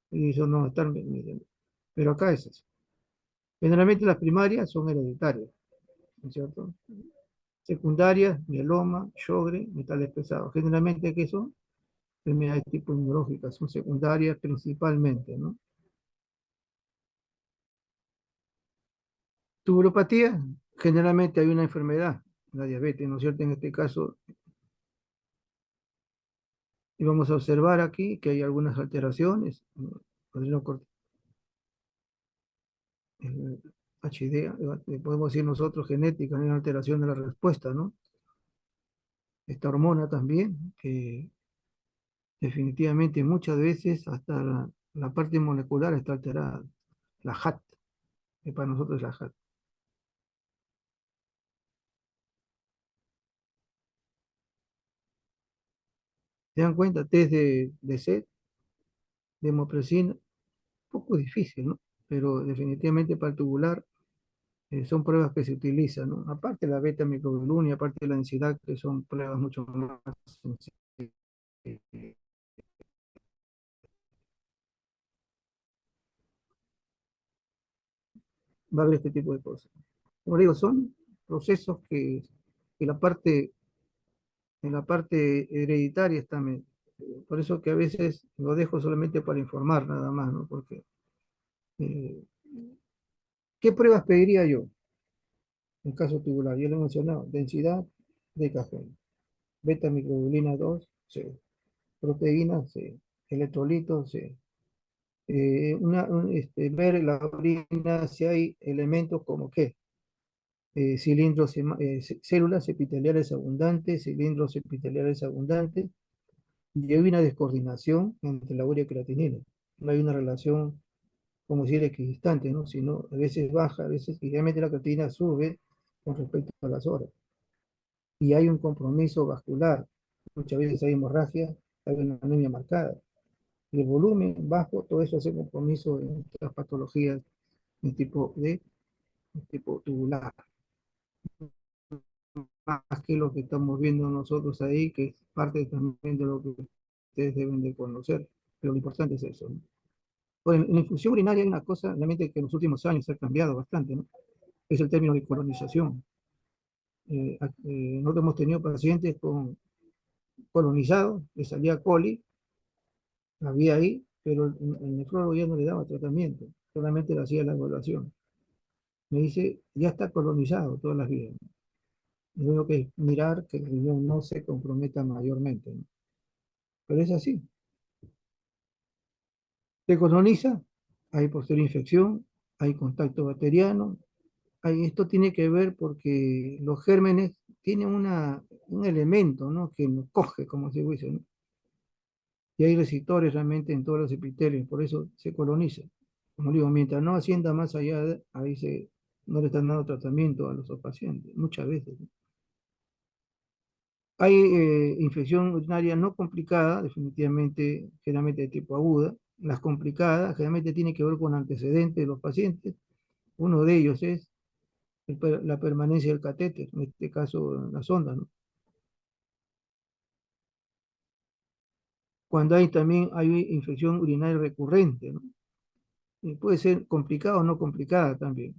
Y eso no está, pero acá es eso. Generalmente las primarias son hereditarias, ¿no es cierto? Secundarias, mieloma, Sjögren, metales pesados. Generalmente, ¿qué son? Enfermedades tipo inmunológicas, son secundarias principalmente, ¿no? Tuberopatía, generalmente hay una enfermedad, la diabetes, ¿no es cierto? En este caso, y vamos a observar aquí que hay algunas alteraciones, ¿no? HD, podemos decir nosotros genética, hay una alteración de la respuesta, ¿no? Esta hormona también, que definitivamente muchas veces hasta la parte molecular está alterada, la HAT, que para nosotros es la HAT. ¿Se dan cuenta? Test de SET, de hemopresina, un poco difícil, ¿no? Pero definitivamente para el tubular son pruebas que se utilizan, ¿no? Aparte de la beta microglobulinemia, aparte de la densidad, que son pruebas mucho más sencillas. Va a haber este tipo de cosas. Como digo, son procesos que en la parte hereditaria están. Por eso que a veces lo dejo solamente para informar nada más, ¿no? Porque, eh, ¿qué pruebas pediría yo en caso tubular? Yo lo he mencionado, densidad de cajón, beta microglobulina 2, 0. proteínas, electrolitos, ver en la orina si hay elementos como que células epiteliales abundantes, cilindros epiteliales abundantes, y hay una descoordinación entre la urea y creatinina. No hay una relación, como decir, equidistante, ¿no? Sino a veces baja, a veces, y realmente la creatinina sube con respecto a las horas. Y hay un compromiso vascular. Muchas veces hay hemorragia, hay una anemia marcada. Y el volumen bajo, todo eso hace compromiso en las patologías de tipo tubular, más que lo que estamos viendo nosotros ahí, que es parte también de lo que ustedes deben de conocer, pero lo importante es eso, ¿no? Bueno, en la infusión urinaria hay una cosa realmente que en los últimos años ha cambiado bastante, ¿no? Es el término de colonización. Nosotros hemos tenido pacientes colonizados, les salía coli, había ahí, pero el nefrólogo ya no le daba tratamiento, solamente le hacía la evaluación. Me dice, ya está colonizado todas las vidas. Tengo que mirar que el riñón no se comprometa mayormente, ¿no? Pero es así. Se coloniza, hay posterior infección, hay contacto bacteriano. Esto tiene que ver porque los gérmenes tienen un elemento, ¿no? Que nos coge, como se dice, ¿no? Y hay receptores realmente en todos los epitelios, por eso se coloniza. Como digo, mientras no ascienda más allá, no le están dando tratamiento a los pacientes, muchas veces, ¿no? Hay infección urinaria no complicada, definitivamente, generalmente de tipo aguda. Las complicadas generalmente tienen que ver con antecedentes de los pacientes. Uno de ellos es la permanencia del catéter, en este caso la sonda, ¿no? Cuando hay infección urinaria recurrente, ¿no? Y puede ser complicada o no complicada también.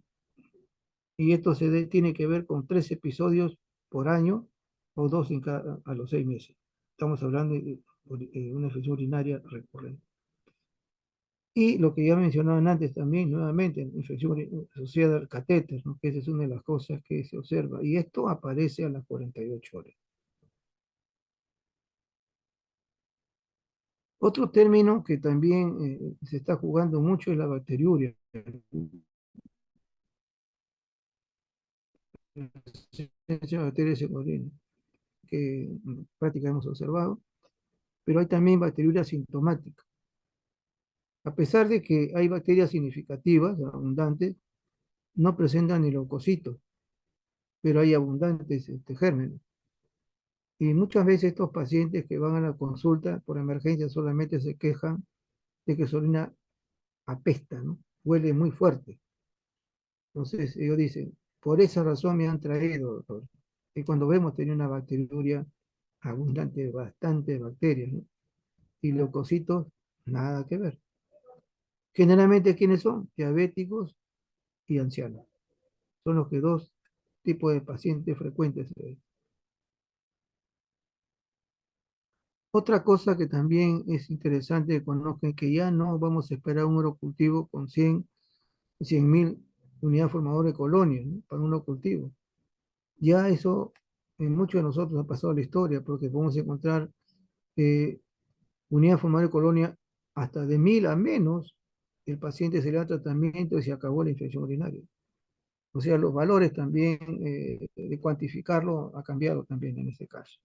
Y esto tiene que ver con 3 episodios por año o dos a los 6 meses. Estamos hablando de una infección urinaria recurrente. Y lo que ya mencionaban antes también, nuevamente, infección asociada al catéter, ¿no? Que esa es una de las cosas que se observa. Y esto aparece a las 48 horas. Otro término que también se está jugando mucho es la bacteriuria, la bacteria secundaria, que prácticamente hemos observado, pero hay también bacteriuria sintomática. A pesar de que hay bacterias significativas, abundantes, no presentan ni leucocitos, pero hay abundantes gérmenes. Y muchas veces estos pacientes que van a la consulta por emergencia solamente se quejan de que su orina apesta, ¿no? Huele muy fuerte. Entonces ellos dicen, por esa razón me han traído, doctor. Y cuando vemos tenía una bacteriuria abundante, bastante bacterias, ¿no? Y leucocitos, nada que ver. Generalmente, ¿quiénes son? Diabéticos y ancianos. Son los que dos tipos de pacientes frecuentes. Otra cosa que también es interesante que conozcan que ya no vamos a esperar un urocultivo con 100.000 unidades formadoras de colonias, ¿no? Para un urocultivo. Ya eso en muchos de nosotros ha pasado la historia porque podemos encontrar eh, unidades formadoras de colonia hasta de 1.000 a menos, el paciente se le da tratamiento y se acabó la infección urinaria. O sea, los valores también de cuantificarlo ha cambiado también en este caso.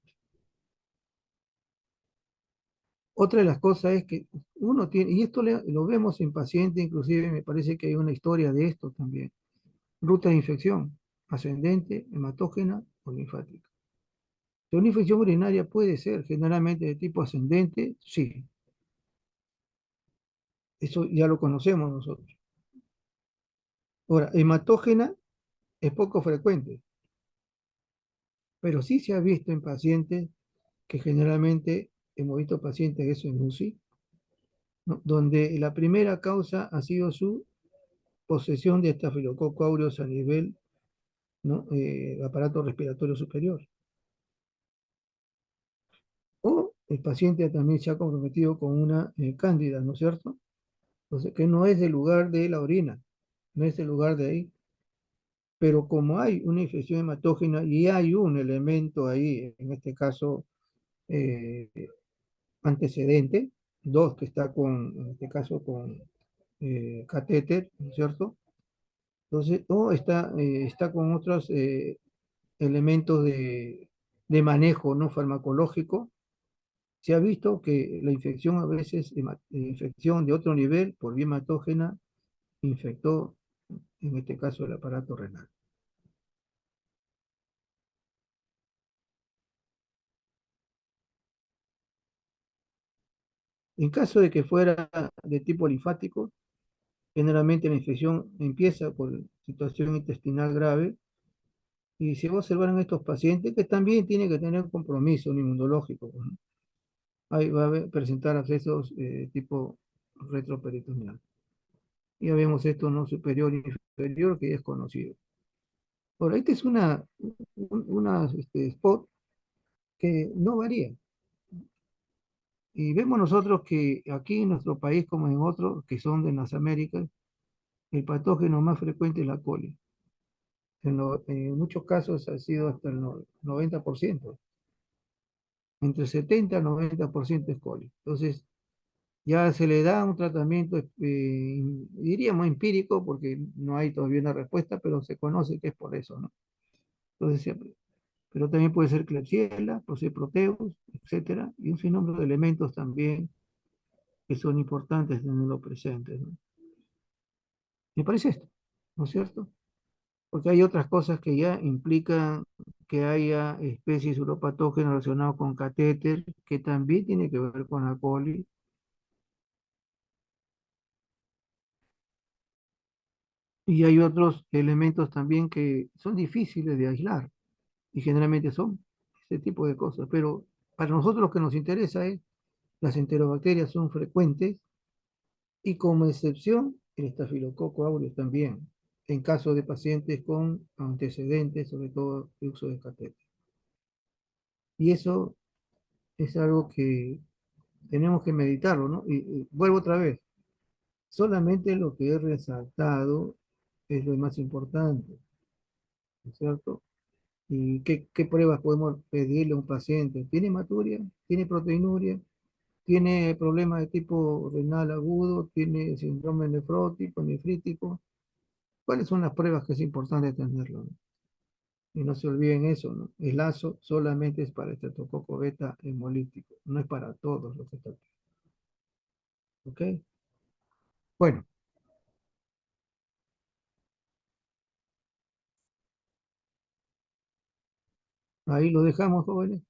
Otra de las cosas es que uno tiene, y esto lo vemos en pacientes, inclusive me parece que hay una historia de esto también, ruta de infección, ascendente, hematógena o linfática. Una infección urinaria puede ser generalmente de tipo ascendente, sí, eso ya lo conocemos nosotros. Ahora, hematógena es poco frecuente, pero sí se ha visto en pacientes que generalmente hemos visto pacientes, eso en UCI, ¿no? Donde la primera causa ha sido su posesión de estafilococo aureus a nivel, ¿no? Aparato respiratorio superior. O el paciente también se ha comprometido con una cándida, ¿no es cierto? Entonces, que no es del lugar de la orina, no es del lugar de ahí. Pero como hay una infección hematógena y hay un elemento ahí, en este caso antecedente, dos que está con, en este caso, con catéter, ¿no es cierto? Entonces, o está con otros elementos de manejo no farmacológico. Se ha visto que la infección a veces, infección de otro nivel por vía hematógena, infectó, en este caso, el aparato renal. En caso de que fuera de tipo linfático, generalmente la infección empieza por situación intestinal grave y se va a observar en estos pacientes que también tienen que tener un compromiso inmunológico, pues, ¿no? Ahí va a presentar accesos tipo retroperitoneal. Ya vemos esto no superior e inferior que ya es conocido. Ahora, esta es una spot que no varía. Y vemos nosotros que aquí en nuestro país, como en otros que son de las Américas, el patógeno más frecuente es la coli. En muchos casos ha sido hasta el 90%, entre 70 y 90% es coli. Entonces, ya se le da un tratamiento, diríamos empírico, porque no hay todavía una respuesta, pero se conoce que es por eso, ¿no? Entonces, siempre. Pero también puede ser Klebsiella, puede ser Proteus, etcétera, y un sinnúmero de elementos también que son importantes tenerlo presentes, ¿no? Me parece esto, ¿no es cierto? Porque hay otras cosas que ya implican que haya especies uropatógenas relacionadas con catéter, que también tiene que ver con la coli, y hay otros elementos también que son difíciles de aislar, y generalmente son este tipo de cosas. Pero para nosotros lo que nos interesa es las enterobacterias son frecuentes y como excepción el estafilococo aureus también, en caso de pacientes con antecedentes, sobre todo de uso de catéter. Y eso es algo que tenemos que meditarlo, ¿no? Y vuelvo otra vez, solamente lo que he resaltado es lo más importante, ¿no es cierto? ¿Y qué pruebas podemos pedirle a un paciente? ¿Tiene hematuria? ¿Tiene proteinuria? ¿Tiene problemas de tipo renal agudo? ¿Tiene síndrome nefrótico, nefrítico? ¿Cuáles son las pruebas que es importante tenerlo, ¿no? Y no se olviden eso, ¿no? El lazo solamente es para estreptococo beta hemolítico, no es para todos los estreptococos. ¿Ok? Bueno, ahí lo dejamos, jóvenes.